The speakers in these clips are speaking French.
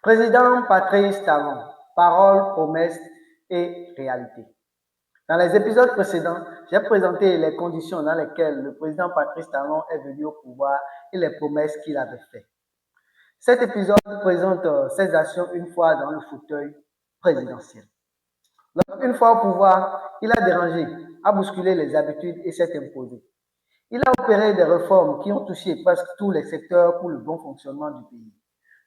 Président Patrice Talon, paroles, promesses et réalité. Dans les épisodes précédents, j'ai présenté les conditions dans lesquelles le président Patrice Talon est venu au pouvoir et les promesses qu'il avait faites. Cet épisode présente ses actions une fois dans le fauteuil présidentiel. Donc, une fois au pouvoir, il a dérangé, a bousculé les habitudes et s'est imposé. Il a opéré des réformes qui ont touché presque tous les secteurs pour le bon fonctionnement du pays.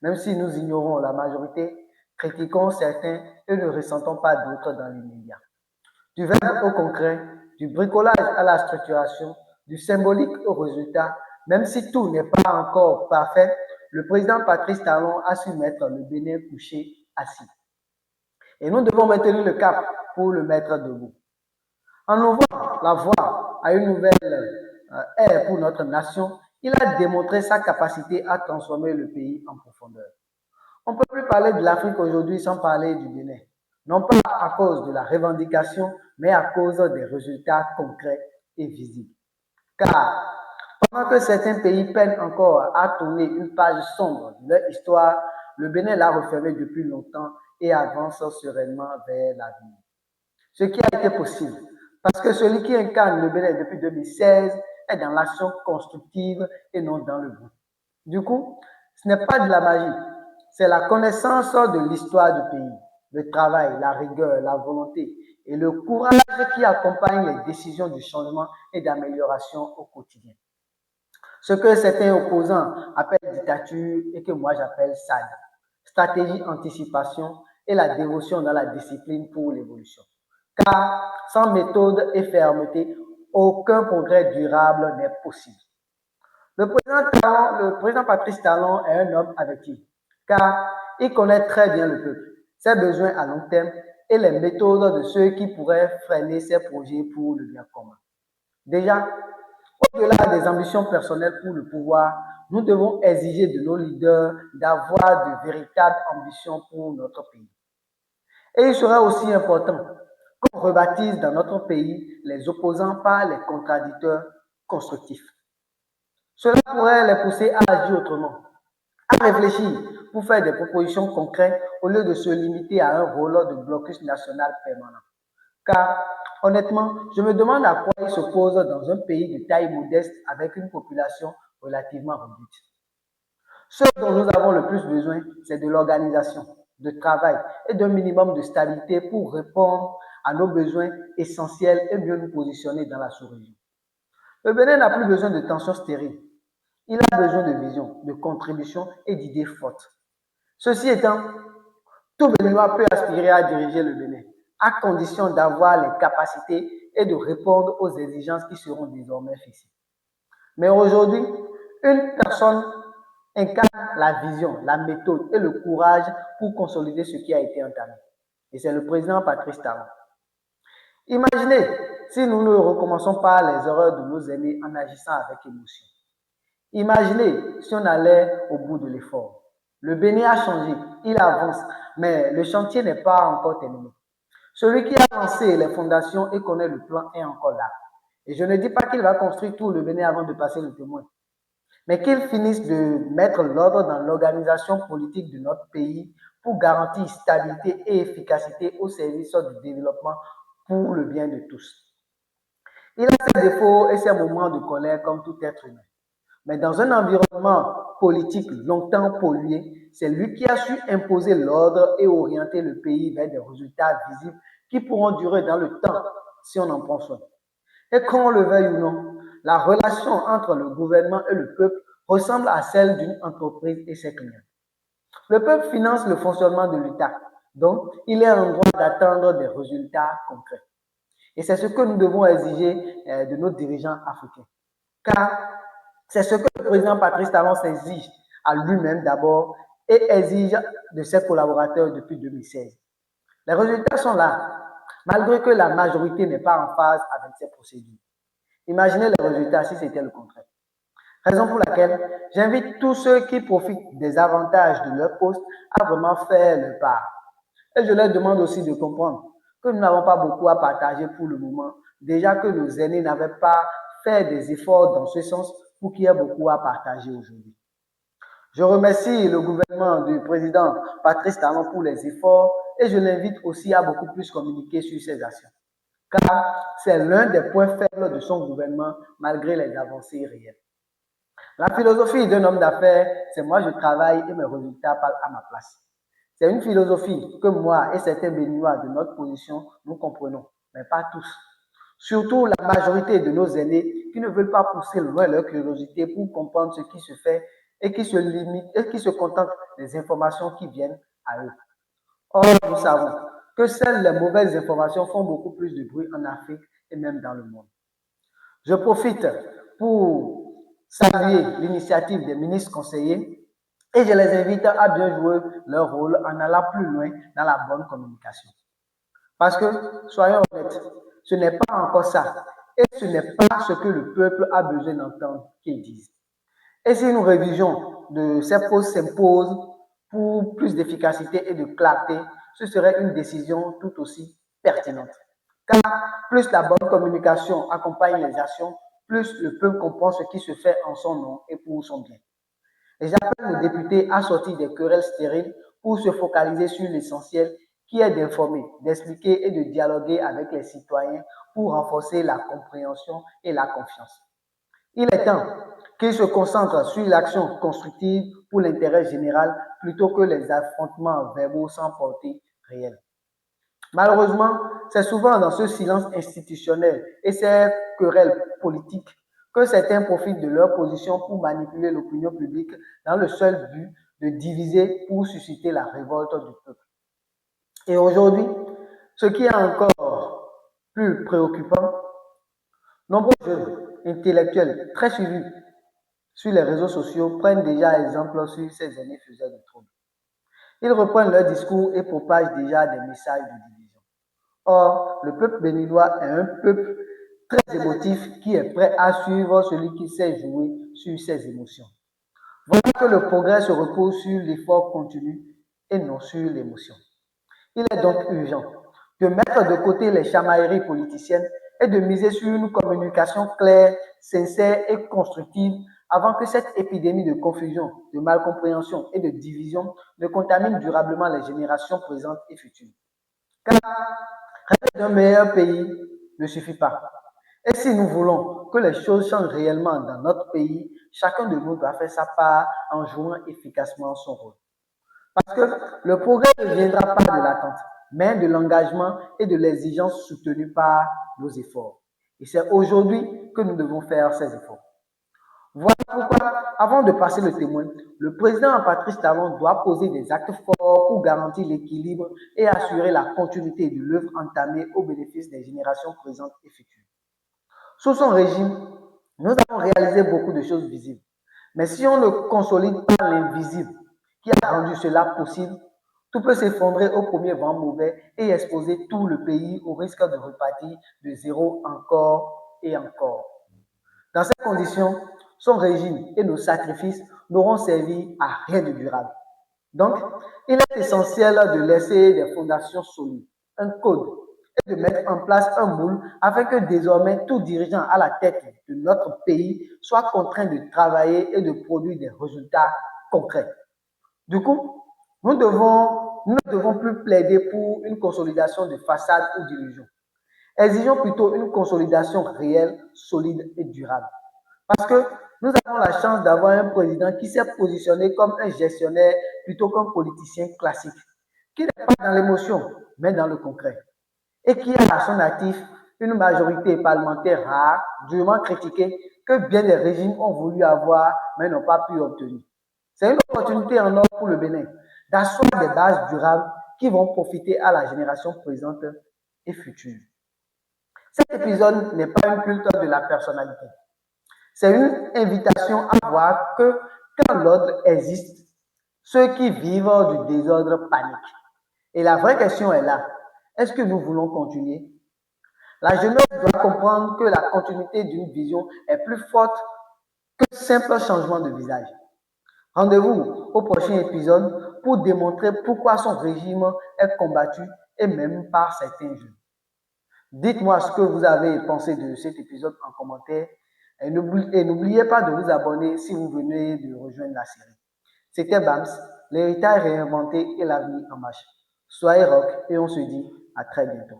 Même si nous ignorons la majorité, critiquons certains et ne ressentons pas d'autres dans l'immédiat. Du verbe au concret, du bricolage à la structuration, du symbolique au résultat, même si tout n'est pas encore parfait, le président Patrice Talon a su mettre le Bénin couché assis. Et nous devons maintenir le cap pour le mettre debout. En ouvrant la voie à une nouvelle ère pour notre nation, il a démontré sa capacité à transformer le pays en profondeur. On ne peut plus parler de l'Afrique aujourd'hui sans parler du Bénin. Non pas à cause de la revendication, mais à cause des résultats concrets et visibles. Car pendant que certains pays peinent encore à tourner une page sombre de leur histoire, le Bénin l'a refermé depuis longtemps et avance sereinement vers l'avenir. Ce qui a été possible, parce que celui qui incarne le Bénin depuis 2016 est dans l'action constructive et non dans le bruit. Du coup, ce n'est pas de la magie, c'est la connaissance de l'histoire du pays, le travail, la rigueur, la volonté et le courage qui accompagnent les décisions de changement et d'amélioration au quotidien. Ce que certains opposants appellent dictature et que moi j'appelle SAD, stratégie anticipation et la dévotion dans la discipline pour l'évolution. Car sans méthode et fermeté, aucun progrès durable n'est possible. Le président Patrice Talon est un homme averti, car il connaît très bien le peuple, ses besoins à long terme et les méthodes de ceux qui pourraient freiner ses projets pour le bien commun. Déjà, au-delà des ambitions personnelles pour le pouvoir, nous devons exiger de nos leaders d'avoir de véritables ambitions pour notre pays. Et il serait aussi important qu'on rebaptise dans notre pays les opposants par les contradicteurs constructifs. Cela pourrait les pousser à agir autrement, à réfléchir pour faire des propositions concrètes au lieu de se limiter à un rôle de blocus national permanent. Car, honnêtement, je me demande à quoi ils s'opposent dans un pays de taille modeste avec une population relativement réduite. Ce dont nous avons le plus besoin, c'est de l'organisation, de travail et d'un minimum de stabilité pour répondre à nos besoins essentiels et mieux nous positionner dans la sous-région. Le Bénin n'a plus besoin de tensions stériles. Il a besoin de vision, de contribution et d'idées fortes. Ceci étant, tout Béninois peut aspirer à diriger le Bénin, à condition d'avoir les capacités et de répondre aux exigences qui seront désormais fixées. Mais aujourd'hui, une personne incarne la vision, la méthode et le courage pour consolider ce qui a été entamé. Et c'est le président Patrice Talon. Imaginez si nous ne recommençons pas les erreurs de nos aînés en agissant avec émotion. Imaginez si on allait au bout de l'effort. Le Bénin a changé, il avance, mais le chantier n'est pas encore terminé. Celui qui a lancé les fondations et connaît le plan est encore là. Et je ne dis pas qu'il va construire tout le Bénin avant de passer le témoin, mais qu'il finisse de mettre l'ordre dans l'organisation politique de notre pays pour garantir stabilité et efficacité au service du développement pour le bien de tous. Il a ses défauts et ses moments de colère comme tout être humain. Mais dans un environnement politique longtemps pollué, c'est lui qui a su imposer l'ordre et orienter le pays vers des résultats visibles qui pourront durer dans le temps si on en prend soin. Et qu'on le veuille ou non, la relation entre le gouvernement et le peuple ressemble à celle d'une entreprise et ses clients. Le peuple finance le fonctionnement de l'État, donc il est en droit d'attendre des résultats concrets. Et c'est ce que nous devons exiger de nos dirigeants africains. Car c'est ce que le président Patrice Talon s'exige à lui-même d'abord et exige de ses collaborateurs depuis 2016. Les résultats sont là, malgré que la majorité n'est pas en phase avec ces procédures. Imaginez les résultats si c'était le contraire. Raison pour laquelle j'invite tous ceux qui profitent des avantages de leur poste à vraiment faire leur part. Et je leur demande aussi de comprendre que nous n'avons pas beaucoup à partager pour le moment, déjà que nos aînés n'avaient pas fait des efforts dans ce sens pour qu'il y ait beaucoup à partager aujourd'hui. Je remercie le gouvernement du président Patrice Talon pour les efforts et je l'invite aussi à beaucoup plus communiquer sur ses actions, car c'est l'un des points faibles de son gouvernement malgré les avancées réelles. La philosophie d'un homme d'affaires, c'est moi je travaille et mes résultats parlent à ma place. C'est une philosophie que moi et certains Béninois de notre position, nous comprenons, mais pas tous. Surtout la majorité de nos aînés qui ne veulent pas pousser loin leur curiosité pour comprendre ce qui se fait et qui se limitent et qui se contentent des informations qui viennent à eux. Or, nous savons que seules les mauvaises informations font beaucoup plus de bruit en Afrique et même dans le monde. Je profite pour saluer l'initiative des ministres conseillers et je les invite à bien jouer leur rôle en allant plus loin dans la bonne communication. Parce que, soyons honnêtes, ce n'est pas encore ça et ce n'est pas ce que le peuple a besoin d'entendre qu'ils disent. Et si une révision de ces postes s'impose pour plus d'efficacité et de clarté, ce serait une décision tout aussi pertinente. Car plus la bonne communication accompagne les actions, plus le peuple comprend ce qui se fait en son nom et pour son bien. Et j'appelle nos députés à sortir des querelles stériles pour se focaliser sur l'essentiel qui est d'informer, d'expliquer et de dialoguer avec les citoyens pour renforcer la compréhension et la confiance. Il est temps qu'ils se concentrent sur l'action constructive pour l'intérêt général plutôt que les affrontements verbaux sans portée réelle. Malheureusement, c'est souvent dans ce silence institutionnel et ces querelles politiques que certains profitent de leur position pour manipuler l'opinion publique dans le seul but de diviser pour susciter la révolte du peuple. Et aujourd'hui, ce qui est encore plus préoccupant, nombreux jeunes intellectuels très suivis sur les réseaux sociaux prennent déjà exemple sur ces aînés faiseurs de troubles. Ils reprennent leur discours et propagent déjà des messages de division. Or, le peuple béninois est un peuple très émotif qui est prêt à suivre celui qui sait jouer sur ses émotions. Voilà que le progrès se repose sur l'effort continu et non sur l'émotion. Il est donc urgent de mettre de côté les chamailleries politiciennes et de miser sur une communication claire, sincère et constructive avant que cette épidémie de confusion, de malcompréhension et de division ne contamine durablement les générations présentes et futures. Car rêver d'un meilleur pays ne suffit pas. Et si nous voulons que les choses changent réellement dans notre pays, chacun de nous doit faire sa part en jouant efficacement son rôle. Parce que le progrès ne viendra pas de l'attente, mais de l'engagement et de l'exigence soutenue par nos efforts. Et c'est aujourd'hui que nous devons faire ces efforts. Voilà pourquoi, avant de passer le témoin, le président Patrice Talon doit poser des actes forts pour garantir l'équilibre et assurer la continuité de l'œuvre entamée au bénéfice des générations présentes et futures. Sous son régime, nous avons réalisé beaucoup de choses visibles. Mais si on ne consolide pas l'invisible qui a rendu cela possible, tout peut s'effondrer au premier vent mauvais et exposer tout le pays au risque de repartir de zéro encore et encore. Dans ces conditions, son régime et nos sacrifices n'auront servi à rien de durable. Donc, il est essentiel de laisser des fondations solides, un code, et de mettre en place un moule afin que désormais tout dirigeant à la tête de notre pays soit contraint de travailler et de produire des résultats concrets. Du coup, nous ne devons plus plaider pour une consolidation de façade ou d'illusion. Exigeons plutôt une consolidation réelle, solide et durable. Parce que nous avons la chance d'avoir un président qui s'est positionné comme un gestionnaire plutôt qu'un politicien classique, qui n'est pas dans l'émotion, mais dans le concret, et qui a à son actif une majorité parlementaire rare, durement critiquée, que bien des régimes ont voulu avoir, mais n'ont pas pu obtenir. C'est une opportunité en or pour le Bénin d'asseoir des bases durables qui vont profiter à la génération présente et future. Cet épisode n'est pas une culte de la personnalité. C'est une invitation à voir que quand l'ordre existe, ceux qui vivent du désordre paniquent. Et la vraie question est là. Est-ce que nous voulons continuer? La jeunesse doit comprendre que la continuité d'une vision est plus forte que simple changement de visage. Rendez-vous au prochain épisode pour démontrer pourquoi son régime est combattu et même par certains jeunes. Dites-moi ce que vous avez pensé de cet épisode en commentaire et n'oubliez pas de vous abonner si vous venez de rejoindre la série. C'était BAMS, l'héritage réinventé et l'avenir en marche. Soyez rock et on se dit à très bientôt.